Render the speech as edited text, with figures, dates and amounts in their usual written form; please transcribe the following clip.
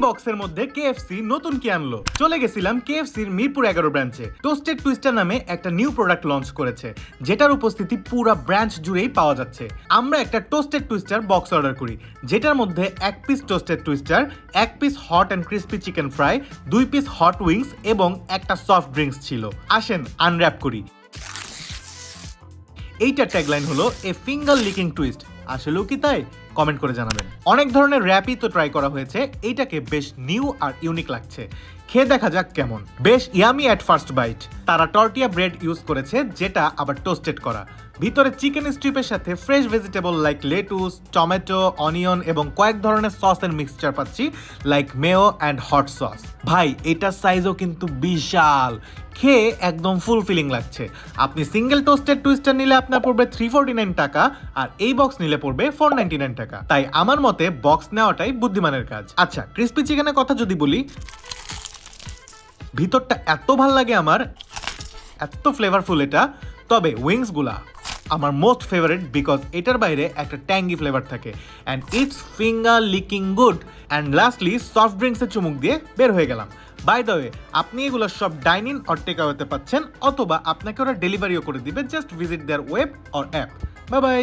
বক্সের মধ্যে কেএফসি নতুন কি আনলো। চলে গেছিলাম কেএফসির মিরপুর 11 ব্রাঞ্চে। টোস্টেড টুইস্টার নামে একটা নিউ প্রোডাক্ট লঞ্চ করেছে, যেটার উপস্থিতি পুরো ব্রাঞ্চ জুড়েই পাওয়া যাচ্ছে। আমরা একটা টোস্টেড টুইস্টার বক্স অর্ডার করি, যেটার মধ্যে 1 piece toasted twister, 1 piece hot and crispy chicken fry, 2 piece hot wings এবং একটা সফট ড্রিঙ্কস ছিল। আসেন আনর্যাপ করি। এইটার ট্যাগলাইন হলো এ ফিঙ্গার লিকিং টুইস্ট। আসলেও কি তাই? কমেন্ট করে জানাবেন। অনেক ধরনের র্যাপই তো ট্রাই করা হয়েছে, এইটাকে বেশ নিউ আর ইউনিক লাগছে। খেয়ে দেখা যাক কেমন। বেশ ইয়ামি অ্যাট ফার্স্ট বাইট। তারা টর্টিয়া ব্রেড ইউজ করেছে, যেটা আবার টোস্টেড করা। ভিতরে চিকেন স্ট্রিপের সাথে fresh vegetable like lettuce, tomato, onion এবং কয়েক ধরনের সসের মিক্সচার পাচ্ছি, like Mayo and hot sauce. ভাই এটার সাইজও কিন্তু বিশাল। খেয়ে একদম ফুলফিলিং লাগছে। আপনি সিঙ্গেল টোস্টেড টুইস্টার নিলে আপনার পড়বে 349 টাকা, আর এই বক্স নিলে পড়বে 499 টাকা। তাই আমার মতে বক্স নেওয়াটাই বুদ্ধিমানের কাজ। আচ্ছা, ক্রিস্পি চিকেনের কথা যদি বলি, ভিতরটা এত ভাল লাগে আমার, এত ফ্লেভারফুল এটা। তবে উইংসগুলা আমার মোস্ট ফেভারিট, বিকজ এটার বাইরে একটা ট্যাঙ্গি ফ্লেভার থাকে and it's finger licking good. And lastly soft ড্রিঙ্কসের চুমুক দিয়ে বের হয়ে গেলাম। বাই দ্য ওয়ে, আপনি এগুলো সব ডাইনিং অর টেক আওয়েতে পাচ্ছেন, অথবা আপনাকে ওরা ডেলিভারিও করে দিবে। Just visit their web or app. Bye by.